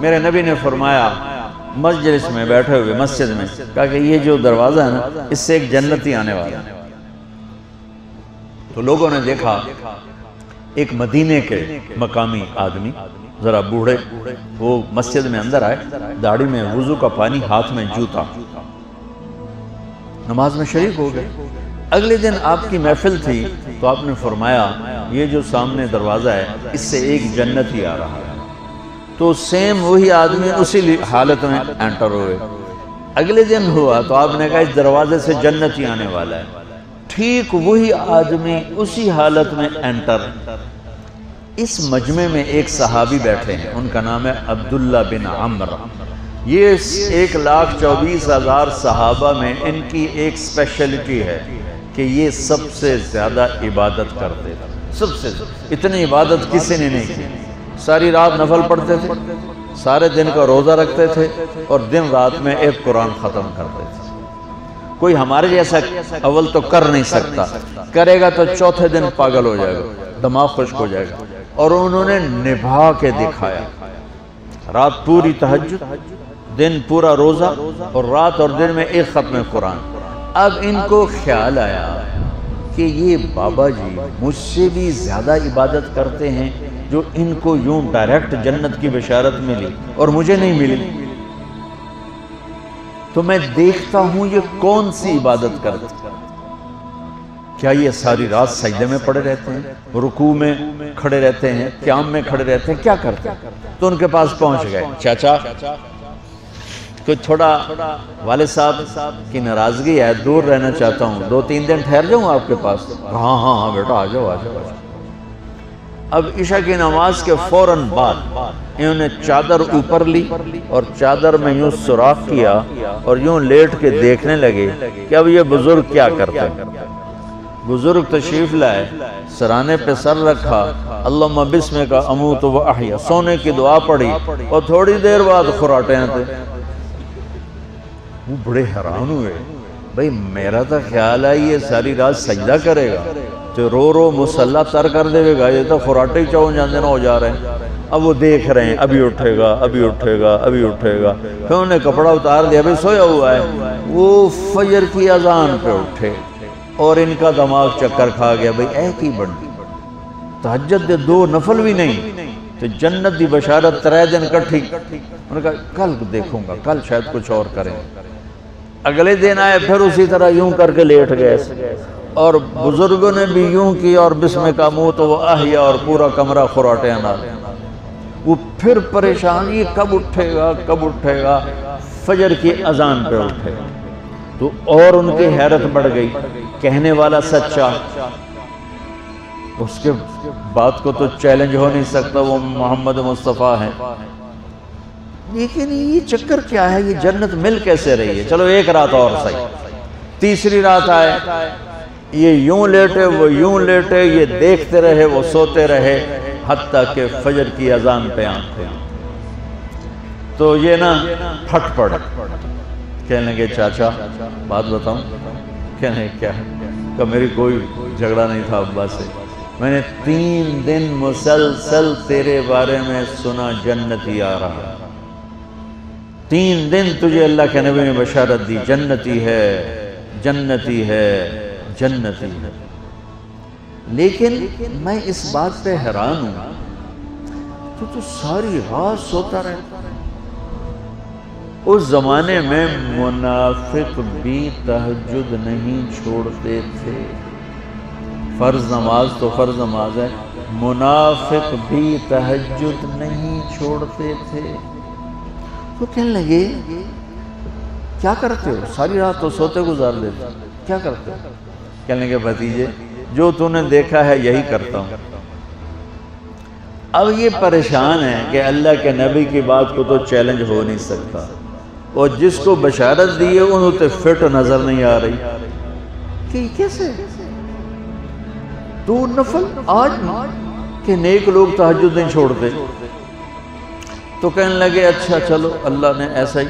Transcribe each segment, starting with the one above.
میرے نبی نے فرمایا مجلس میں بیٹھے ہوئے مسجد میں، کہا کہ یہ جو دروازہ ہے نا اس سے ایک جنتی آنے والا ہے۔ تو لوگوں نے دیکھا ایک مدینے کے مقامی آدمی ذرا بوڑھے، وہ مسجد میں اندر آئے، داڑھی میں وضو کا پانی، ہاتھ میں جوتا، نماز میں شریک ہو گئے۔ اگلے دن آپ کی محفل تھی تو آپ نے فرمایا یہ جو سامنے دروازہ ہے اس سے ایک جنتی آ رہا ہے۔ تو سیم وہی آدمی اسی حالت میں انٹر ہوئے۔ اگلے دن ہوا تو آپ نے کہا اس دروازے سے جنتی آنے والا ہے، ٹھیک وہی آدمی اسی حالت میں انٹر۔ اس مجمع میں ایک صحابی بیٹھے ہیں، ان کا نام ہے عبداللہ بن عمر۔ یہ 1,24,000 صحابہ میں ان کی ایک سپیشلٹی ہے کہ یہ سب سے زیادہ عبادت کرتے تھے، سب سے اتنی عبادت کسی نے نہیں کی۔ ساری رات نفل پڑھتے تھے، سارے دن کا روزہ رکھتے تھے، اور دن رات میں ایک قرآن ختم کرتے تھے۔ کوئی ہمارے جیسا اول تو کر نہیں سکتا، کرے گا تو چوتھے دن پاگل ہو جائے گا، دماغ خشک ہو جائے گا۔ اور انہوں نے نبھا کے دکھایا، رات پوری تہجد، دن پورا روزہ، اور رات اور دن میں ایک ختم قرآن۔ اب ان کو خیال آیا کہ یہ بابا جی مجھ سے بھی زیادہ عبادت کرتے ہیں، جو ان کو یوں ڈائریکٹ جنت کی بشارت ملی اور مجھے نہیں ملی، تو میں دیکھتا ہوں یہ کون سی عبادت کرتے ہیں۔ کیا یہ ساری رات سجدے میں پڑے رہتے ہیں، رکوع میں کھڑے رہتے ہیں، قیام میں کھڑے رہتے ہیں، کیا کرتے ہیں؟ تو ان کے پاس پہنچ گئے، چاچا کوئی تھوڑا والد صاحب کی ناراضگی ہے، دور رہنا چاہتا ہوں، 2-3 دن ٹھہر جاؤں آپ کے پاس؟ ہاں ہاں ہاں بیٹا آ جاؤ آ جاؤ۔ اب عشاء کی نماز کے فوراً بعد انہوں نے چادر اوپر لی اور چادر میں یوں سوراخ کیا اور یوں لیٹ کے دیکھنے لگے کہ اب یہ بزرگ کیا کرتے ہیں۔ بزرگ تشریف لائے، سرانے پہ سر رکھا، اللہم بسمک اموت و احیا، سونے کی دعا پڑھی، اور تھوڑی دیر بعد خراٹے آتے۔ وہ بڑے حیران ہوئے، بھئی میرا تو خیال ہے یہ ساری رات سجدہ کرے گا تو رو رو مسلح تر کر دے گا، یہ تو خراٹے چاؤں جاندے نہ ہو جا رہے ہیں۔ اب وہ دیکھ رہے ہیں ابھی اٹھے گا ابھی اٹھے گا ابھی اٹھے گا، پھر انہوں نے کپڑا اتار دیا، ابھی سویا ہوا ہے۔ وہ فجر کی اذان پہ اٹھے اور ان کا دماغ چکر کھا گیا، بھئی اے کی بڑی تہجد دے 2 نفل بھی نہیں تو جنت دی بشارت 3 دن کٹھی۔ انہوں نے کہا کل دیکھوں گا، کل شاید کچھ اور کریں۔ اگلے دن آئے، پھر اسی طرح یوں کر کے لیٹ گئے، اور بزرگوں نے بھی یوں کی، اور بسمک اموت و احیا، اور پورا کمرہ خراٹے آنا۔ وہ پھر پریشان، یہ کب اٹھے گا کب اٹھے گا؟ فجر کی اذان پہ اٹھے تو اور ان کی حیرت بڑھ گئی، کہنے والا سچا، اس کے بات کو تو چیلنج ہو نہیں سکتا، وہ محمد مصطفیٰ ہیں، لیکن یہ چکر کیا ہے، یہ جنت مل کیسے رہی ہے؟ چلو ایک رات اور صحیح۔ تیسری رات آئے، یہ یوں لیٹے وہ یوں لیٹے، یہ دیکھتے رہے وہ سوتے رہے، حتیٰ کہ فجر کی اذان پہ آنکھیں۔ تو یہ نا پھٹ پڑے، کہنے لگے چاچا بات بتاؤں؟ کہنے کیا ہے؟ کہ میری کوئی جھگڑا نہیں تھا ابا سے، میں نے 3 دن مسلسل تیرے بارے میں سنا جنتی آ رہا، 3 دن تجھے اللہ کے نبی نے بشارت دی، جنتی ہے جنتی ہے جنتی ہے، لیکن میں اس بات پہ حیران ہوں تو ساری رات سوتا رہتا۔ اس زمانے میں منافق بھی تہجد نہیں چھوڑتے تھے، فرض نماز تو فرض نماز ہے، منافق بھی تہجد نہیں چھوڑتے تھے۔ تو کہنے لگے کیا کرتے ہو؟ ساری رات تو سوتے گزار دیتے، کیا کرتے ہو؟ کہنے لگے بھتیجے جو تو نے دیکھا ہے یہی کرتا ہوں۔ اب یہ پریشان ہے کہ اللہ کے نبی کی بات کو تو چیلنج ہو نہیں سکتا، اور جس کو بشارت دی ہے انہوں تے فٹ نظر نہیں آ رہی کہ کیسے 2 نفل آج کہ نیک لوگ تہجد نہیں چھوڑتے۔ تو کہنے لگے اچھا چلو اللہ نے ایسا ہی،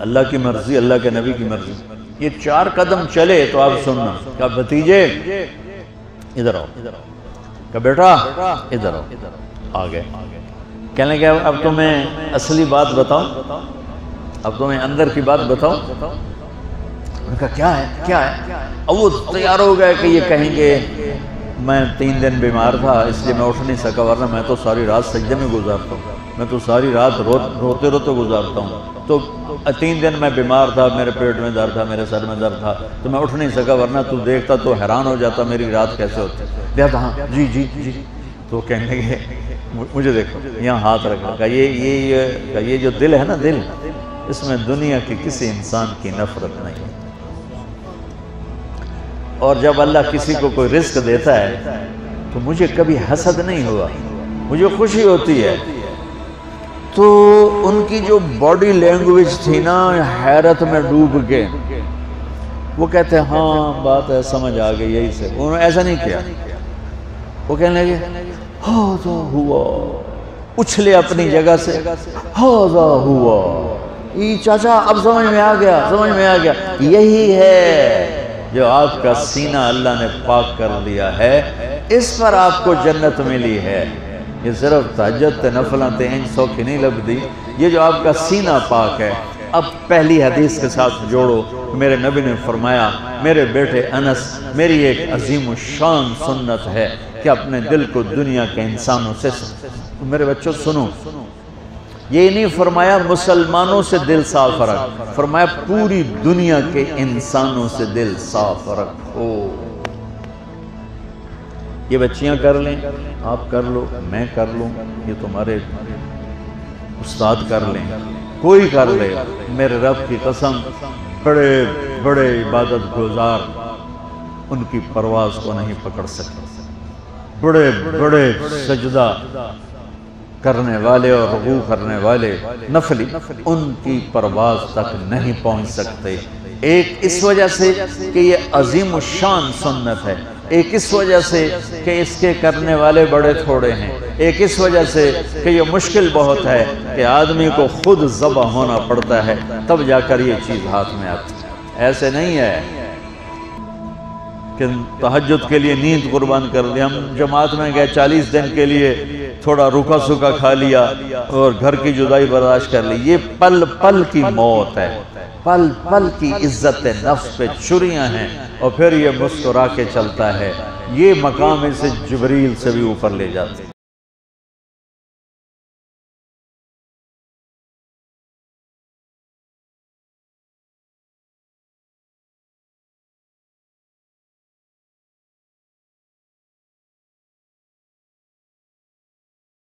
اللہ کی مرضی، اللہ کے نبی کی مرضی۔ یہ 4 قدم چلے تو آپ سننا، کہا بھتیجے ادھر آؤ، کہا بیٹا ادھر آؤ، آ گئے۔ کہنے لگے اب تمہیں اصلی بات بتاؤں، اب تمہیں اندر کی بات بتاؤں؟ انہوں نے کہا کیا ہے کیا ہے؟ اب وہ تیار ہو گئے کہ یہ کہیں گے میں 3 دن بیمار تھا اس لیے میں اٹھ نہیں سکا، ورنہ میں تو ساری رات سجدے میں گزارتا ہوں، میں تو ساری رات روتے روتے گزارتا ہوں، تو 3 دن میں بیمار تھا، میرے پیٹ میں درد تھا، میرے سر میں درد تھا، تو میں اٹھ نہیں سکا، ورنہ تو دیکھتا تو حیران ہو جاتا میری رات کیسے ہوتی۔ دیکھتا ہاں جی جی جی، تو کہنے لگے مجھے دیکھو یہاں ہاتھ رکھا، کہ یہ جو دل ہے نا، دل اس میں دنیا کی کسی انسان کی نفرت نہیں ہے، اور جب اللہ کسی کو کوئی رزق دیتا ہے تو مجھے کبھی حسد نہیں ہوا، مجھے خوشی ہوتی ہے۔ تو ان کی جو باڈی لینگویج تھی نا، حیرت میں ڈوب کے وہ کہتے ہیں ہاں بات ہے سمجھ آ گئی یہی سے، انہوں نے ایسا نہیں کیا، وہ کہنے لگے ہاذا ہوا، اچھلے اپنی جگہ سے ہاذا ہوا، یہ چاچا اب سمجھ میں آ گیا، سمجھ میں آ گیا، یہی ہے جو آپ کا سینہ اللہ نے پاک کر دیا ہے، اس پر آپ کو جنت ملی ہے۔ یہ صرف تہجد تے نفلاں تے انج سوکھی نہیں لبدی، یہ جو آپ کا سینہ پاک ہے۔ اب پہلی حدیث کے ساتھ جوڑو، میرے نبی نے فرمایا میرے بیٹے انس، میری ایک عظیم الشان سنت ہے کہ اپنے دل کو دنیا کے انسانوں سے، میرے بچوں سنو، یہ نہیں فرمایا مسلمانوں سے دل صاف رکھ، فرمایا پوری دنیا کے انسانوں سے دل صاف رکھو۔ یہ بچیاں کر لیں، آپ کر لو، میں کر لوں، یہ تمہارے استاد کر لیں، کوئی کر لے، میرے رب کی قسم بڑے بڑے عبادت گزار ان کی پرواز کو نہیں پکڑ سکتے، بڑے بڑے سجدہ کرنے والے اور رکوع کرنے والے نفلی ان کی پرواز تک نہیں پہنچ سکتے۔ ایک اس وجہ سے کہ یہ عظیم الشان سنت ہے، ایک اس وجہ سے کہ اس کے کرنے والے بڑے تھوڑے ہیں، ایک اس وجہ سے کہ یہ مشکل بہت ہے کہ آدمی کو خود ذبح ہونا پڑتا ہے تب جا کر یہ چیز ہاتھ میں آتی ہے۔ ایسے نہیں ہے کہ تہجد کے لیے نیند قربان کر دی، ہم جماعت میں گئے 40 دن کے لیے تھوڑا روکا سوکا کھا لیا اور گھر کی جدائی برداشت کر لی، یہ پل پل کی موت ہے، پل پل کی عزت نفس پہ چھریاں ہیں، اور پھر یہ مسکرا کے چلتا ہے، یہ مقام اسے جبریل سے بھی اوپر لے جاتے ہیں۔